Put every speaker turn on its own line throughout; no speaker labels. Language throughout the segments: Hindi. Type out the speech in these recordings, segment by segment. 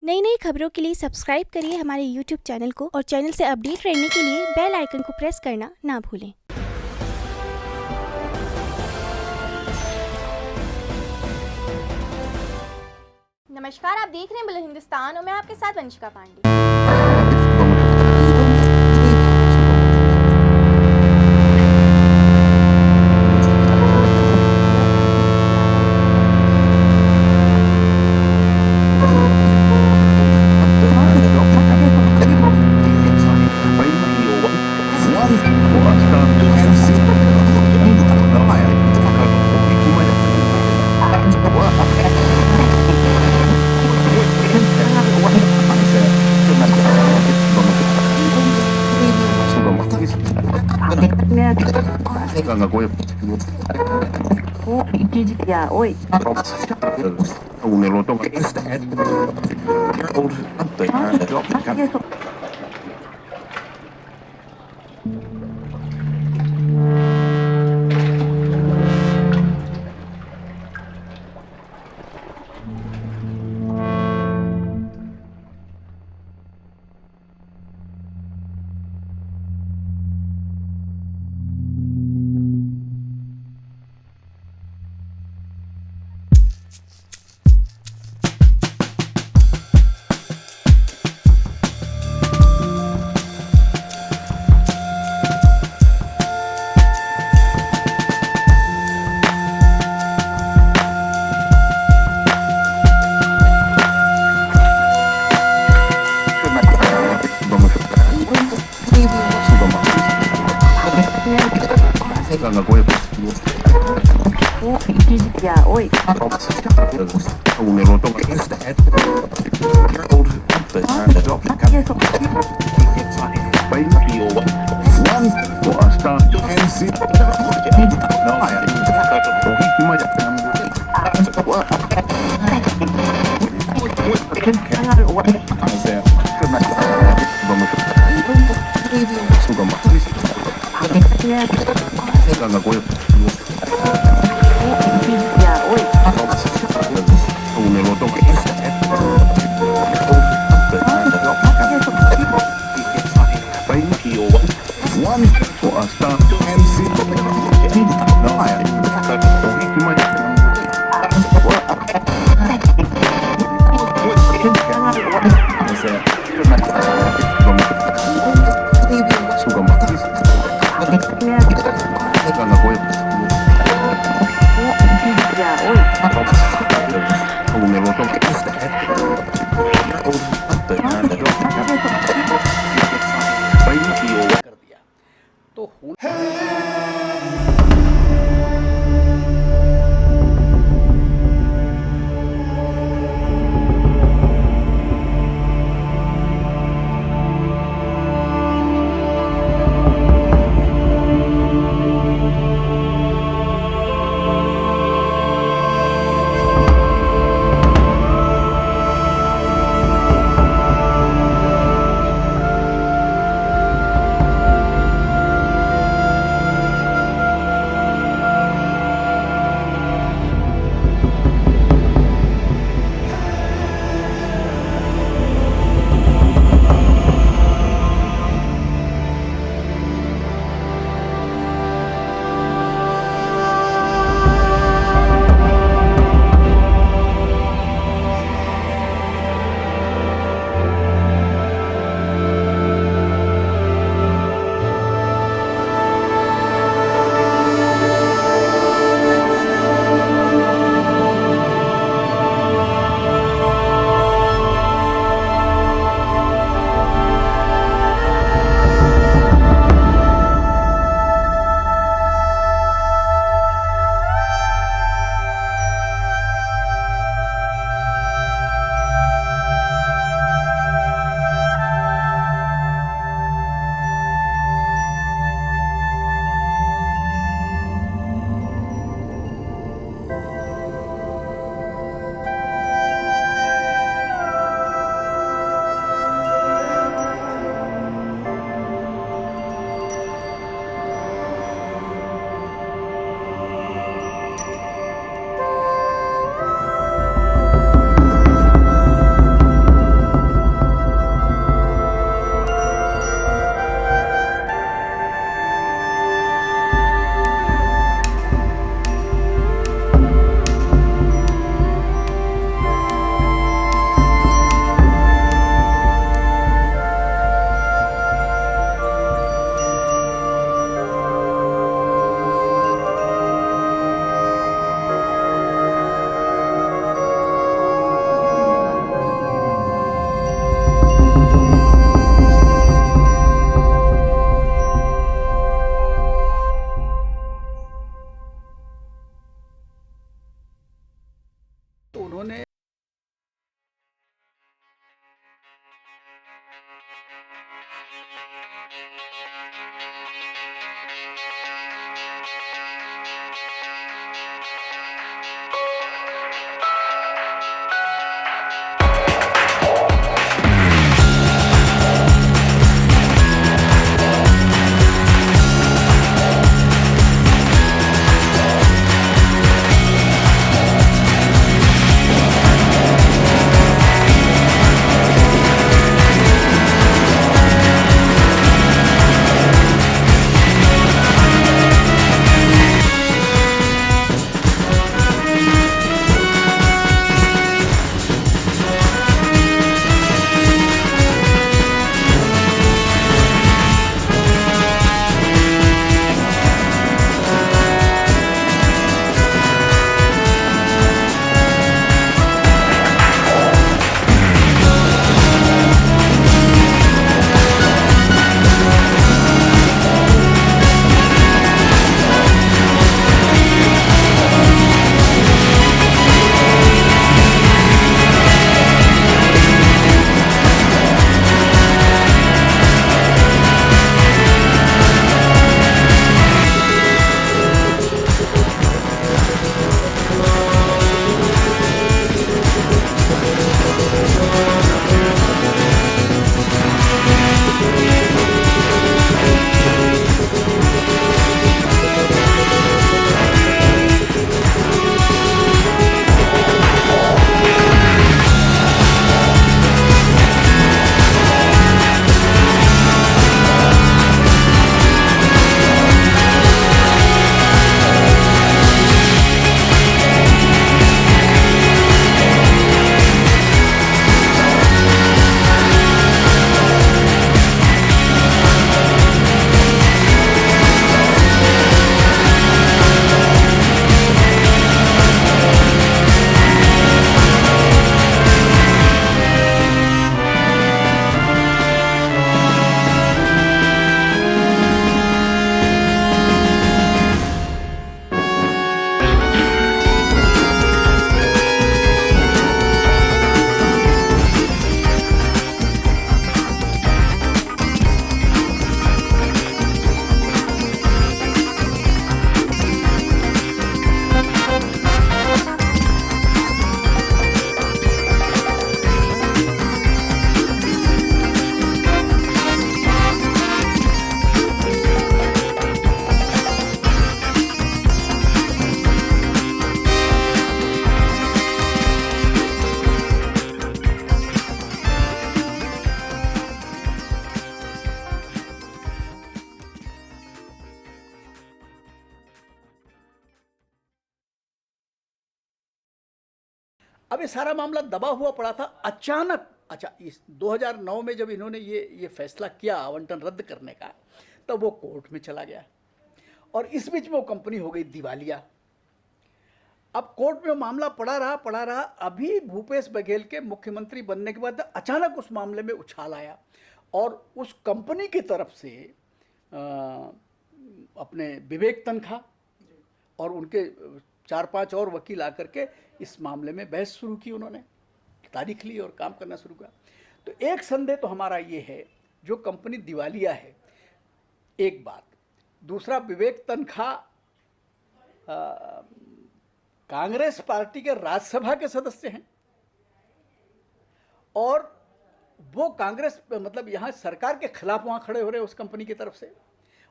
नई नई खबरों के लिए सब्सक्राइब करिए हमारे YouTube चैनल को और चैनल से अपडेट रहने के लिए बेल आइकन को प्रेस करना ना भूलें।
नमस्कार, आप देख रहे हैं बुलेटिन हिंदुस्तान और मैं आपके साथ वंशिका पांडे।
अब ये सारा मामला दबा हुआ पड़ा था। अचानक इस 2009 में जब इन्होंने ये फैसला किया आवंटन रद्द करने का, तब वो कोर्ट में चला गया और इस बीच में वो कंपनी हो गई दिवालिया। अब कोर्ट में मामला पड़ा रहा। अभी भूपेश बघेल के मुख्यमंत्री बनने के बाद अचानक उस मामले में उछाल आया और उस कंपनी की तरफ से अपने विवेक तनखा और उनके 4-5 और वकील आकर के इस मामले में बहस शुरू की। उन्होंने तारीख ली और काम करना शुरू किया। तो एक संदेह तो हमारा ये है, जो कंपनी दिवालिया है, एक बात। दूसरा, विवेक तनखा कांग्रेस पार्टी के राज्यसभा के सदस्य हैं और वो कांग्रेस मतलब यहाँ सरकार के खिलाफ वहाँ खड़े हो रहे हैं उस कंपनी की तरफ से,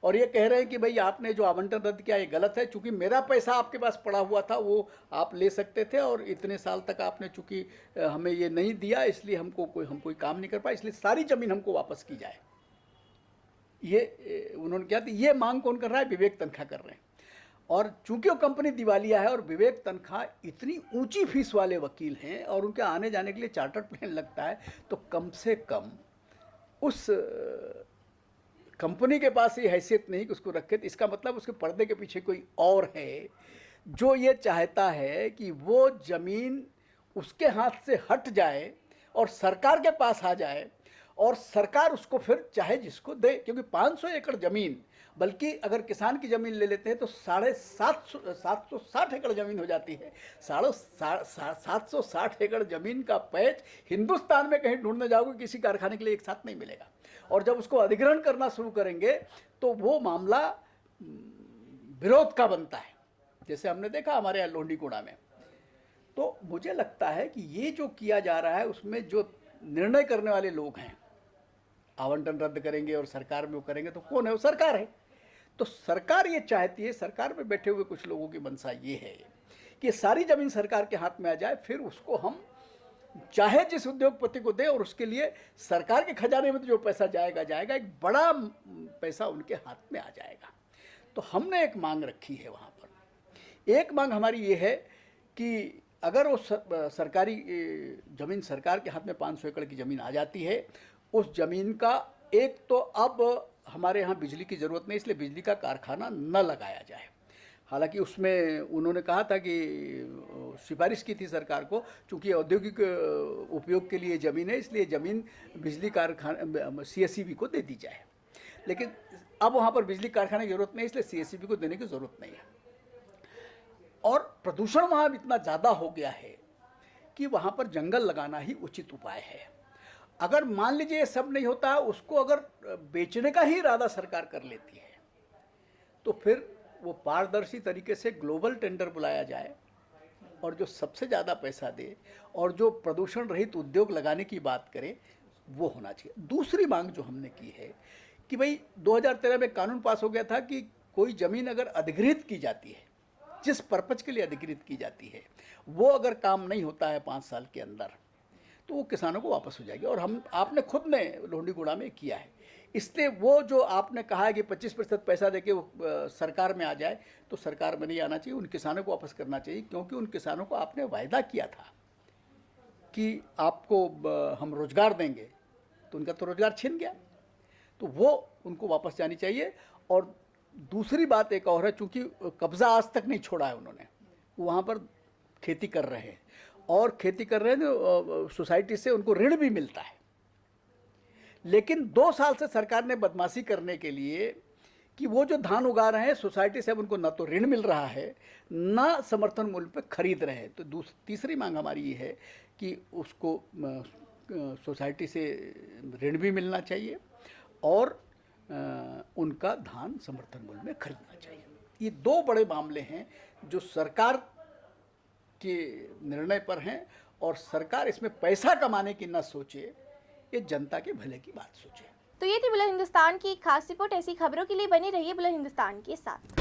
और ये कह रहे हैं कि भाई आपने जो आवंटन रद्द किया ये गलत है, चूंकि मेरा पैसा आपके पास पड़ा हुआ था वो आप ले सकते थे और इतने साल तक आपने चूंकि हमें ये नहीं दिया, इसलिए हम कोई काम नहीं कर पाए, इसलिए सारी ज़मीन हमको वापस की जाए। ये उन्होंने क्या, ये मांग कौन कर रहा है? विवेक तनखा कर रहे हैं। और चूंकि वो कंपनी दिवालिया है और विवेक तनखा इतनी ऊंची फीस वाले वकील हैं और उनके आने जाने के लिए चार्टर्ड प्लेन लगता है, तो कम से कम उस कंपनी के पास ये हैसियत नहीं कि उसको रखे। तो इसका मतलब उसके पर्दे के पीछे कोई और है जो ये चाहता है कि वो ज़मीन उसके हाथ से हट जाए और सरकार के पास आ जाए और सरकार उसको फिर चाहे जिसको दे, क्योंकि 500 एकड़ ज़मीन, बल्कि अगर किसान की ज़मीन ले लेते हैं तो 760 एकड़ ज़मीन हो जाती है। 760 एकड़ ज़मीन का पैच हिंदुस्तान में कहीं ढूंढने जाओगे किसी कारखाने के लिए एक साथ नहीं मिलेगा। और जब उसको अधिग्रहण करना शुरू करेंगे तो वो मामला विरोध का बनता है, जैसे हमने देखा हमारे यहाँ लोंडीकुड़ा में। तो मुझे लगता है कि ये जो किया जा रहा है उसमें जो निर्णय करने वाले लोग हैं, आवंटन रद्द करेंगे और सरकार में वो करेंगे, तो कौन है? वो सरकार है। तो सरकार ये चाहती है, सरकार में बैठे हुए कुछ लोगों की मंशा ये है कि सारी ज़मीन सरकार के हाथ में आ जाए, फिर उसको हम चाहे जिस उद्योगपति को दे और उसके लिए सरकार के खजाने में तो जो पैसा जाएगा एक बड़ा पैसा उनके हाथ में आ जाएगा। तो हमने एक मांग रखी है वहाँ पर। एक मांग हमारी ये है कि अगर वो सरकारी ज़मीन सरकार के हाथ में 500 एकड़ की ज़मीन आ जाती है, उस ज़मीन का एक तो अब हमारे यहाँ बिजली की ज़रूरत नहीं, इसलिए बिजली का कारखाना न लगाया जाए। हालांकि उसमें उन्होंने कहा था कि सिफारिश की थी सरकार को, चूँकि औद्योगिक उपयोग के लिए ज़मीन है इसलिए ज़मीन बिजली कारखाना CSEB को दे दी जाए, लेकिन अब वहाँ पर बिजली कारखाने की ज़रूरत नहीं, इसलिए CSEB को देने की ज़रूरत नहीं है। और प्रदूषण वहाँ इतना ज़्यादा हो गया है कि वहाँ पर जंगल लगाना ही उचित उपाय है। अगर मान लीजिए ये सब नहीं होता है, उसको अगर बेचने का ही इरादा सरकार कर लेती है, तो फिर वो पारदर्शी तरीके से ग्लोबल टेंडर बुलाया जाए और जो सबसे ज़्यादा पैसा दे और जो प्रदूषण रहित उद्योग लगाने की बात करे, वो होना चाहिए। दूसरी मांग जो हमने की है कि भाई 2013 में कानून पास हो गया था कि कोई ज़मीन अगर अधिग्रहित की जाती है, जिस पर्पज के लिए अधिग्रहित की जाती है, वो अगर काम नहीं होता है 5 साल के अंदर, तो वो किसानों को वापस हो जाएगी। और आपने खुद ने लोंडीकुड़ा में किया है, इसलिए वो जो आपने कहा है कि 25% पैसा देके वो सरकार में आ जाए, तो सरकार में नहीं आना चाहिए, उन किसानों को वापस करना चाहिए, क्योंकि उन किसानों को आपने वायदा किया था कि आपको हम रोज़गार देंगे, तो उनका तो रोज़गार छिन गया, तो वो उनको वापस जानी चाहिए। और दूसरी बात एक और है, चूँकि कब्ज़ा आज तक नहीं छोड़ा है उन्होंने, वहाँ पर खेती कर रहे हैं और खेती कर रहे हैं, सोसाइटी से उनको ऋण भी मिलता है, लेकिन 2 साल से सरकार ने बदमाशी करने के लिए कि वो जो धान उगा रहे हैं सोसाइटी से अब उनको ना तो ऋण मिल रहा है, ना समर्थन मूल्य पे खरीद रहे हैं। तो तीसरी मांग हमारी ये है कि उसको सोसाइटी से ऋण भी मिलना चाहिए और उनका धान समर्थन मूल्य में खरीदना चाहिए। ये 2 बड़े मामले हैं जो सरकार के निर्णय पर हैं, और सरकार इसमें पैसा कमाने की न सोचे, ये जनता के भले की बात सोचे।
तो ये थी बुलंद हिंदुस्तान की एक खास रिपोर्ट। ऐसी खबरों के लिए बनी रहिए बुलंद हिंदुस्तान के साथ।